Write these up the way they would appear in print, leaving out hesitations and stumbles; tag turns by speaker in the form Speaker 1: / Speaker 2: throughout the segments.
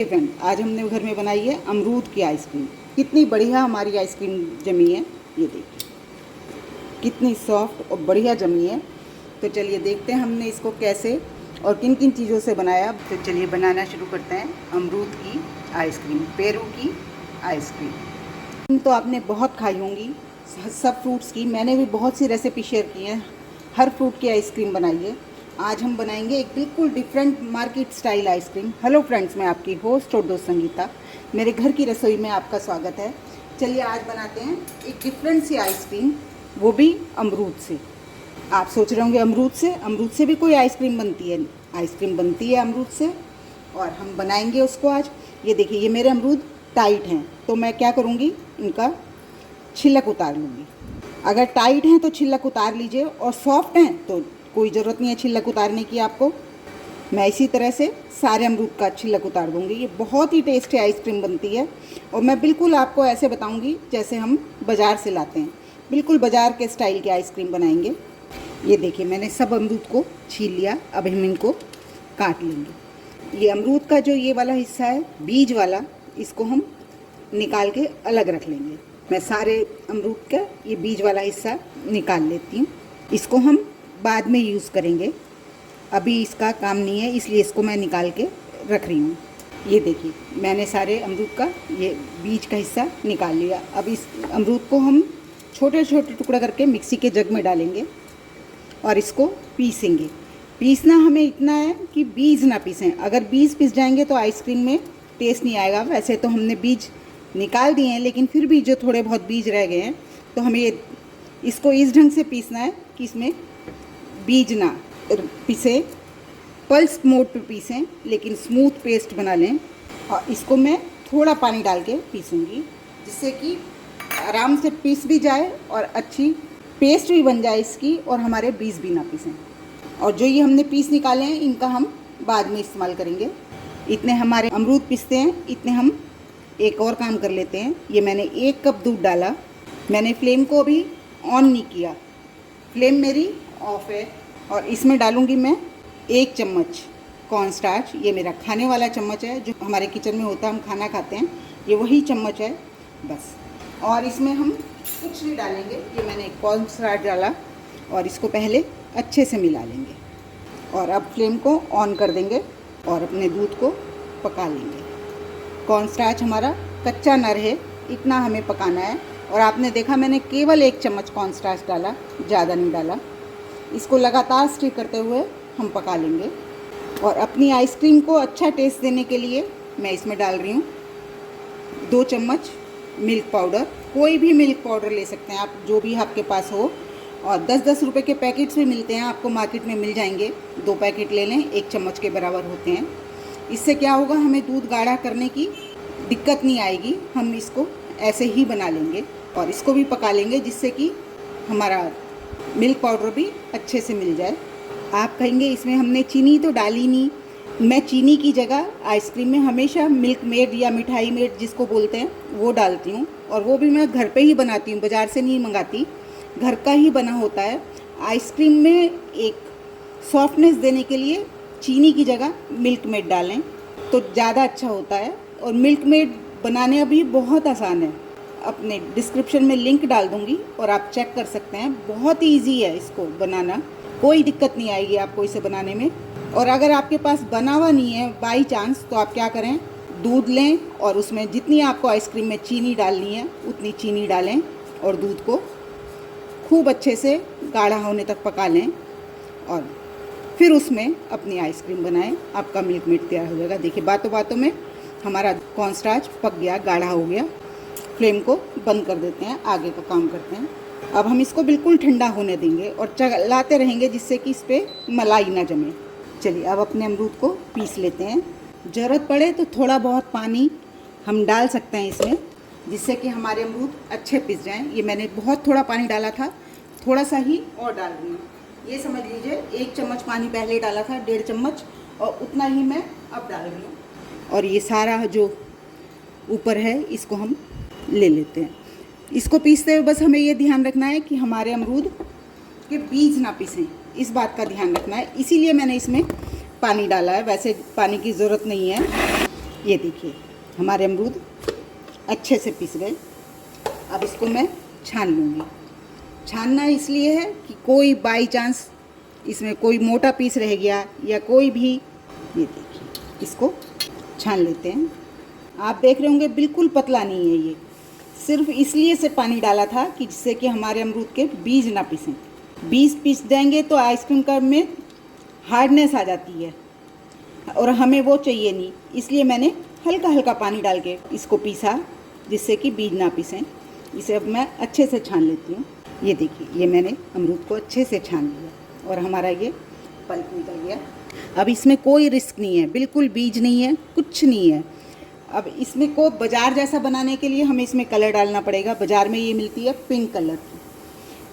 Speaker 1: Friend, आज हमने घर में बनाई है अमरूद की आइसक्रीम। कितनी बढ़िया हमारी आइसक्रीम जमी है, ये देखिए कितनी सॉफ्ट और बढ़िया जमी है। तो चलिए देखते हैं हमने इसको कैसे और किन किन चीज़ों से बनाया। तो चलिए बनाना शुरू करते हैं अमरूद की आइसक्रीम, पेरू की आइसक्रीम। तो आपने बहुत खाई होंगी सब फ्रूट्स की, मैंने भी बहुत सी रेसिपी शेयर की हैं, हर फ्रूट की आइसक्रीम बनाई है। आज हम बनाएंगे एक बिल्कुल different market style ice cream. Hello friends, मैं आपकी होस्ट और दोस्त संगीता, मेरे घर की रसोई में आपका स्वागत है। चलिए आज बनाते हैं एक डिफरेंट सी आइसक्रीम, वो भी अमरूद से। आप सोच रहे होंगे अमरूद से भी कोई आइसक्रीम बनती है? आइसक्रीम बनती है अमरूद से, और हम बनाएंगे उसको आज। ये देखिए, ये मेरे अमरूद टाइट हैं, तो मैं क्या करूँगी, इनका छिलक उतार लूँगी। अगर टाइट हैं तो छिलक उतार लीजिए, और सॉफ्ट हैं तो कोई ज़रूरत नहीं है छिलक उतारने की आपको। मैं इसी तरह से सारे अमरूद का छिलक उतार दूँगी। ये बहुत ही टेस्टी आइसक्रीम बनती है, और मैं बिल्कुल आपको ऐसे बताऊँगी जैसे हम बाज़ार से लाते हैं, बिल्कुल बाज़ार के स्टाइल की आइसक्रीम बनाएंगे। ये देखिए, मैंने सब अमरूद को छील लिया, अब हम इनको काट लेंगे। ये अमरूद का जो ये वाला हिस्सा है बीज वाला, इसको हम निकाल के अलग रख लेंगे। मैं सारे अमरूद का ये बीज वाला हिस्सा निकाल लेती हूँ। इसको हम बाद में यूज़ करेंगे, अभी इसका काम नहीं है, इसलिए इसको मैं निकाल के रख रही हूँ। ये देखिए, मैंने सारे अमरूद का ये बीज का हिस्सा निकाल लिया। अब इस अमरूद को हम छोटे छोटे टुकड़ा करके मिक्सी के जग में डालेंगे और इसको पीसेंगे। पीसना हमें इतना है कि बीज ना पीसें। अगर बीज पीस जाएंगे तो आइसक्रीम में टेस्ट नहीं आएगा। वैसे तो हमने बीज निकाल दिए हैं, लेकिन फिर भी जो थोड़े बहुत बीज रह गए हैं, तो हमें इसको इस ढंग से पीसना है कि इसमें बीज ना पीसे, पल्स मोड पे पीसें, लेकिन स्मूथ पेस्ट बना लें। और इसको मैं थोड़ा पानी डाल के पीसूँगी, जिससे कि आराम से पीस भी जाए और अच्छी पेस्ट भी बन जाए इसकी, और हमारे बीज भी ना पीसें। और जो ये हमने पीस निकाले हैं, इनका हम बाद में इस्तेमाल करेंगे। इतने हमारे अमरूद पिसते हैं, इतने हम एक और काम कर लेते हैं। ये मैंने 1 कप दूध डाला। मैंने फ्लेम को अभी ऑन नहीं किया, फ्लेम मेरी ऑफ है। और इसमें डालूँगी मैं 1 चम्मच कॉर्नस्टार्च। ये मेरा खाने वाला चम्मच है, जो हमारे किचन में होता है, हम खाना खाते हैं, ये वही चम्मच है बस। और इसमें हम कुछ नहीं डालेंगे, ये मैंने कॉर्नस्टार्च डाला, और इसको पहले अच्छे से मिला लेंगे। और अब फ्लेम को ऑन कर देंगे और अपने दूध को पका लेंगे। कॉर्नस्टार्च हमारा कच्चा न रहे, इतना हमें पकाना है। और आपने देखा, मैंने केवल 1 चम्मच कॉर्नस्टार्च डाला, ज़्यादा नहीं डाला। इसको लगातार स्टर करते हुए हम पका लेंगे। और अपनी आइसक्रीम को अच्छा टेस्ट देने के लिए मैं इसमें डाल रही हूँ 2 चम्मच मिल्क पाउडर। कोई भी मिल्क पाउडर ले सकते हैं आप, जो भी आपके पास हो। और 10-10 रुपये के पैकेट्स भी मिलते हैं, आपको मार्केट में मिल जाएंगे। 2 पैकेट ले लें, 1 चम्मच के बराबर होते हैं। इससे क्या होगा, हमें दूध गाढ़ा करने की दिक्कत नहीं आएगी। हम इसको ऐसे ही बना लेंगे और इसको भी पका लेंगे, जिससे कि हमारा मिल्क पाउडर भी अच्छे से मिल जाए। आप कहेंगे इसमें हमने चीनी तो डाली नहीं। मैं चीनी की जगह आइसक्रीम में हमेशा मिल्क मेड या मिठाई मेड जिसको बोलते हैं, वो डालती हूँ। और वो भी मैं घर पे ही बनाती हूँ, बाज़ार से नहीं मंगाती, घर का ही बना होता है। आइसक्रीम में एक सॉफ्टनेस देने के लिए चीनी की जगह मिल्क मेड डालें तो ज़्यादा अच्छा होता है। और मिल्क मेड बनाने भी बहुत आसान है, अपने डिस्क्रिप्शन में लिंक डाल दूँगी और आप चेक कर सकते हैं। बहुत ही ईजी है इसको बनाना, कोई दिक्कत नहीं आएगी आपको इसे बनाने में। और अगर आपके पास बना हुआ नहीं है बाई चांस, तो आप क्या करें, दूध लें और उसमें जितनी आपको आइसक्रीम में चीनी डालनी है उतनी चीनी डालें, और दूध को खूब अच्छे से गाढ़ा होने तक पका लें, और फिर उसमें अपनी आइसक्रीम बनाएं। आपका मिल्क मेड तैयार हो जाएगा। देखिए, बातों बातों में हमारा कॉर्नस्टार्च पक गया, गाढ़ा हो गया। फ्लेम को बंद कर देते हैं, आगे का काम करते हैं। अब हम इसको बिल्कुल ठंडा होने देंगे और चलाते रहेंगे, जिससे कि इस पर मलाई ना जमे। चलिए, अब अपने अमरूद को पीस लेते हैं। ज़रूरत पड़े तो थोड़ा बहुत पानी हम डाल सकते हैं इसमें, जिससे कि हमारे अमरूद अच्छे पिस जाएं। ये मैंने बहुत थोड़ा पानी डाला था, थोड़ा सा ही और डाल रही हूँ। ये समझ लीजिए 1 चम्मच पानी पहले डाला था, 1.5 चम्मच, और उतना ही मैं अब डाल रही हूँ। और ये सारा जो ऊपर है इसको हम ले लेते हैं। इसको पीसते हुए बस हमें ये ध्यान रखना है कि हमारे अमरूद के बीज ना पीसें, इस बात का ध्यान रखना है। इसीलिए मैंने इसमें पानी डाला है, वैसे पानी की ज़रूरत नहीं है। ये देखिए हमारे अमरूद अच्छे से पिस गए। अब इसको मैं छान लूँगी। छानना इसलिए है कि कोई बाई चांस इसमें कोई मोटा पीस रह गया या कोई भी, ये देखिए इसको छान लेते हैं। आप देख रहे होंगे बिल्कुल पतला नहीं है ये, सिर्फ इसलिए से पानी डाला था कि जिससे कि हमारे अमरूद के बीज ना पिसें। बीज पिस जाएंगे तो आइसक्रीम का में हार्डनेस आ जाती है और हमें वो चाहिए नहीं, इसलिए मैंने हल्का हल्का पानी डाल के इसको पीसा जिससे कि बीज ना पिसें। इसे अब मैं अच्छे से छान लेती हूँ। ये देखिए ये मैंने अमरूद को अच्छे से छान लिया और हमारा ये पल्प निकल गया। अब इसमें कोई रिस्क नहीं है, बिल्कुल बीज नहीं है, कुछ नहीं है। अब इसमें को बाज़ार जैसा बनाने के लिए हमें इसमें कलर डालना पड़ेगा। बाज़ार में ये मिलती है पिंक कलर की,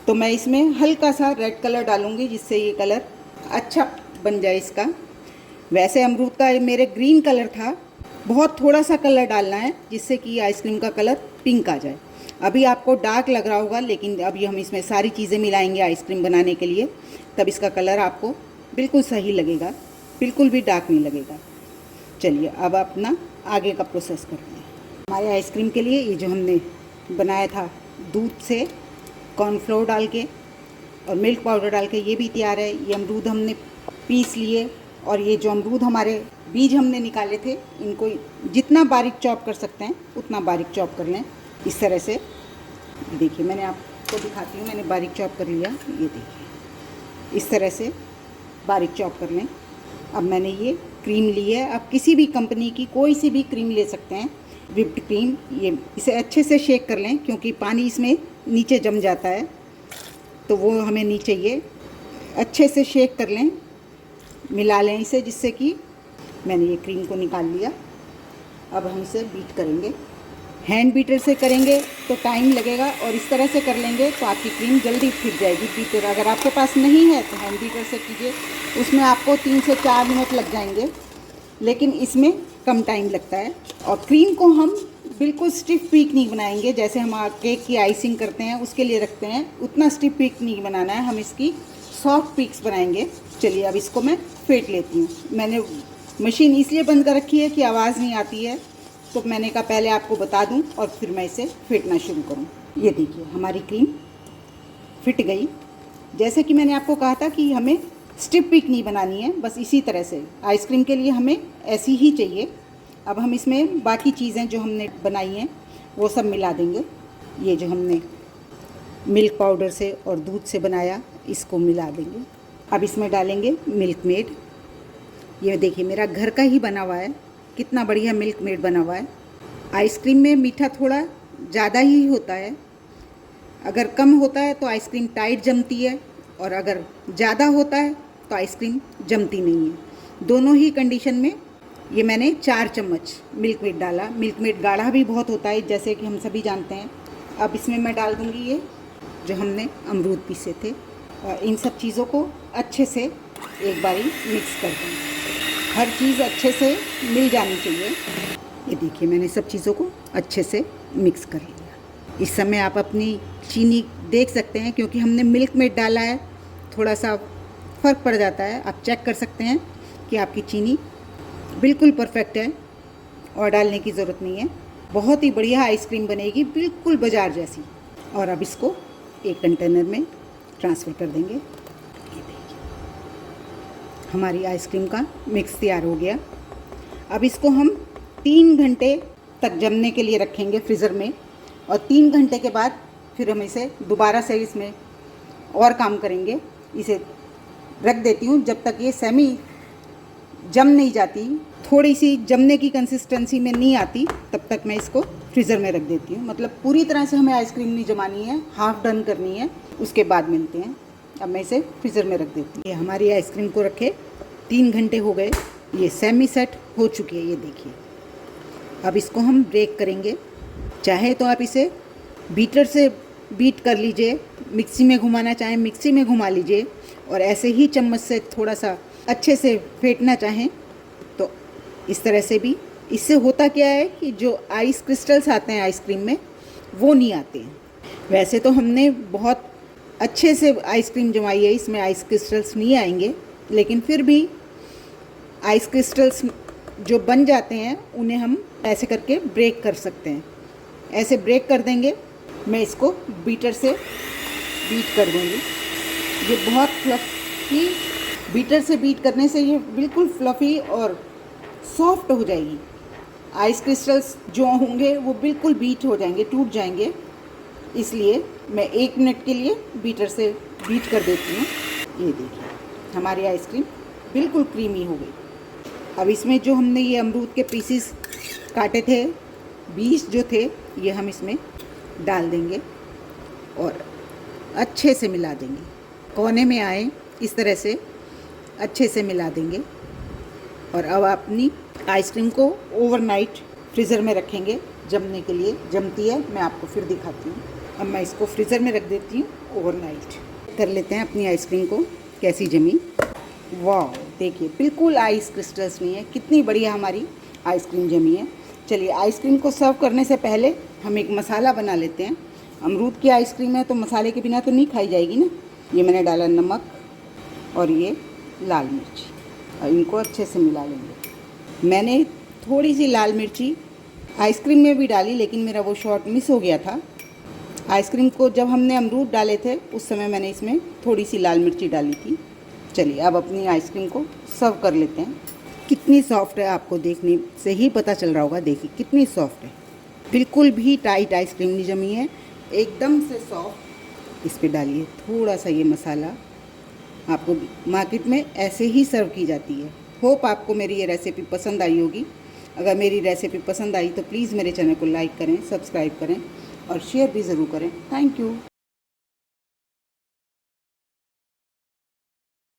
Speaker 1: तो मैं इसमें हल्का सा रेड कलर डालूँगी जिससे ये कलर अच्छा बन जाए इसका। वैसे अमरूद का मेरे ग्रीन कलर था, बहुत थोड़ा सा कलर डालना है जिससे कि आइसक्रीम का कलर पिंक आ जाए। अभी आपको डार्क लग रहा होगा, लेकिन अभी हम इसमें सारी चीज़ें मिलाएंगे आइसक्रीम बनाने के लिए, तब इसका कलर आपको बिल्कुल सही लगेगा, बिल्कुल भी डार्क नहीं लगेगा। चलिए अब अपना आगे का प्रोसेस करते हैं। हमारे आइसक्रीम के लिए ये जो हमने बनाया था दूध से कॉर्नफ्लोर डाल के और मिल्क पाउडर डाल के, ये भी तैयार है। ये अमरूद हमने पीस लिए और ये जो अमरूद हमारे बीज हमने निकाले थे, इनको जितना बारीक चॉप कर सकते हैं उतना बारीक चॉप कर लें। इस तरह से देखिए मैंने आपको दिखाती हूँ, मैंने बारीक चॉप कर लिया। ये देखिए इस तरह से बारीक चॉप कर लें। अब मैंने ये क्रीम ली है, आप किसी भी कंपनी की कोई सी भी क्रीम ले सकते हैं, व्हिप्ड क्रीम। ये इसे अच्छे से शेक कर लें क्योंकि पानी इसमें नीचे जम जाता है, तो वो हमें नहीं चाहिए। अच्छे से शेक कर लें, मिला लें इसे, जिससे कि मैंने ये क्रीम को निकाल लिया। अब हम इसे बीट करेंगे। हैंड बीटर से करेंगे तो टाइम लगेगा और इस तरह से कर लेंगे तो आपकी क्रीम जल्दी फिट जाएगी। बीटर अगर आपके पास नहीं है तो हैंड बीटर से कीजिए, उसमें आपको 3 से 4 मिनट लग जाएंगे, लेकिन इसमें कम टाइम लगता है। और क्रीम को हम बिल्कुल स्टिफ पीक नहीं बनाएंगे, जैसे हम केक की आइसिंग करते हैं उसके लिए रखते हैं, उतना स्टिफ पीक नहीं बनाना है, हम इसकी सॉफ्ट पीक्स बनाएंगे। चलिए अब इसको मैं फेंट लेती हूँ। मैंने मशीन इसलिए बंद कर रखी है कि आवाज़ नहीं आती है, तो मैंने कहा पहले आपको बता दूं और फिर मैं इसे फेंटना शुरू करूं। ये देखिए हमारी क्रीम फिट गई। जैसे कि मैंने आपको कहा था कि हमें स्टिप पीक नहीं बनानी है, बस इसी तरह से आइसक्रीम के लिए हमें ऐसी ही चाहिए। अब हम इसमें बाकी चीज़ें जो हमने बनाई हैं वो सब मिला देंगे। ये जो हमने मिल्क पाउडर से और दूध से बनाया, इसको मिला देंगे। अब इसमें डालेंगे मिल्क मेड। ये देखिए मेरा घर का ही बना हुआ है, कितना बढ़िया मिल्क मेड बना हुआ है। आइसक्रीम में मीठा थोड़ा ज़्यादा ही होता है, अगर कम होता है तो आइसक्रीम टाइट जमती है और अगर ज़्यादा होता है तो आइसक्रीम जमती नहीं है। दोनों ही कंडीशन में ये मैंने 4 चम्मच मिल्क मेड डाला। मिल्क मेड गाढ़ा भी बहुत होता है जैसे कि हम सभी जानते हैं। अब इसमें मैं डाल दूँगी ये जो हमने अमरूद पीसे थे और इन सब चीज़ों को अच्छे से एक बारी मिक्स कर दें। हर चीज़ अच्छे से मिल जानी चाहिए। ये देखिए मैंने सब चीज़ों को अच्छे से मिक्स कर लिया। इस समय आप अपनी चीनी देख सकते हैं, क्योंकि हमने मिल्क मेड डाला है, थोड़ा सा फ़र्क पड़ जाता है। आप चेक कर सकते हैं कि आपकी चीनी बिल्कुल परफेक्ट है और डालने की ज़रूरत नहीं है। बहुत ही बढ़िया आइसक्रीम बनेगी, बिल्कुल बाज़ार जैसी। और अब इसको एक कंटेनर में ट्रांसफ़र कर देंगे। ये देखिए हमारी आइसक्रीम का मिक्स तैयार हो गया। अब इसको हम 3 घंटे तक जमने के लिए रखेंगे फ्रीज़र में, और 3 घंटे के बाद फिर हम इसे दोबारा से इसमें और काम करेंगे। इसे रख देती हूँ जब तक ये सेमी जम नहीं जाती, थोड़ी सी जमने की कंसिस्टेंसी में नहीं आती, तब तक मैं इसको फ्रीज़र में रख देती हूँ। मतलब पूरी तरह से हमें आइसक्रीम नहीं जमानी है, हाफ़ डन करनी है, उसके बाद मिलते हैं। अब मैं इसे फ्रीज़र में रख देती हूँ। ये हमारी आइसक्रीम को रखे 3 घंटे हो गए, ये सेमी सेट हो चुकी है। ये देखिए अब इसको हम ब्रेक करेंगे। चाहे तो आप इसे बीटर से बीट कर लीजिए, मिक्सी में घुमाना चाहें मिक्सी में घुमा लीजिए, और ऐसे ही चम्मच से थोड़ा सा अच्छे से फेंटना चाहें तो इस तरह से भी। इससे होता क्या है कि जो आइस क्रिस्टल्स आते हैं आइसक्रीम में वो नहीं आते हैं। वैसे तो हमने बहुत अच्छे से आइसक्रीम जमाई है, इसमें आइस क्रिस्टल्स नहीं आएंगे, लेकिन फिर भी आइस क्रिस्टल्स जो बन जाते हैं उन्हें हम ऐसे करके ब्रेक कर सकते हैं। ऐसे ब्रेक कर देंगे। मैं इसको बीटर से बीट कर दूँगी। ये बहुत फ्लफ़ी, बीटर से बीट करने से ये बिल्कुल फ्लफ़ी और सॉफ्ट हो जाएगी। आइस क्रिस्टल्स जो होंगे वो बिल्कुल बीट हो जाएंगे, टूट जाएंगे। इसलिए मैं 1 मिनट के लिए बीटर से बीट कर देती हूँ। ये देखिए हमारी आइसक्रीम बिल्कुल क्रीमी हो गई। अब इसमें जो हमने ये अमरूद के पीसीस काटे थे, बीज जो थे, ये हम इसमें डाल देंगे और अच्छे से मिला देंगे। कोने में आए इस तरह से अच्छे से मिला देंगे। और अब अपनी आइसक्रीम को ओवरनाइट फ्रीज़र में रखेंगे जमने के लिए। जमती है, मैं आपको फिर दिखाती हूँ। अब मैं इसको फ्रीज़र में रख देती हूँ ओवरनाइट। कर लेते हैं अपनी आइसक्रीम को कैसी जमी। वाह, देखिए बिल्कुल आइस क्रिस्टल्स नहीं है। कितनी बढ़िया हमारी आइसक्रीम जमी है। चलिए आइसक्रीम को सर्व करने से पहले हम एक मसाला बना लेते हैं। अमरूद की आइसक्रीम है तो मसाले के बिना तो नहीं खाई जाएगी ना। ये मैंने डाला नमक और ये लाल मिर्ची, और इनको अच्छे से मिला लेंगे। मैंने थोड़ी सी लाल मिर्ची आइसक्रीम में भी डाली, लेकिन मेरा वो शॉट मिस हो गया था। आइसक्रीम को जब हमने अमरूद डाले थे उस समय मैंने इसमें थोड़ी सी लाल मिर्ची डाली थी। चलिए अब अपनी आइसक्रीम को सर्व कर लेते हैं। कितनी सॉफ्ट है, आपको देखने से ही पता चल रहा होगा। देखिए कितनी सॉफ्ट है, बिल्कुल भी टाइट आइसक्रीम नहीं जमी है, एकदम से सॉफ्ट। इस पर डालिए थोड़ा सा ये मसाला। आपको मार्केट में ऐसे ही सर्व की जाती है। होप आपको मेरी ये रेसिपी पसंद आई होगी। अगर मेरी रेसिपी पसंद आई तो प्लीज़ मेरे चैनल को लाइक करें, सब्सक्राइब करें और शेयर भी ज़रूर करें। Thank you.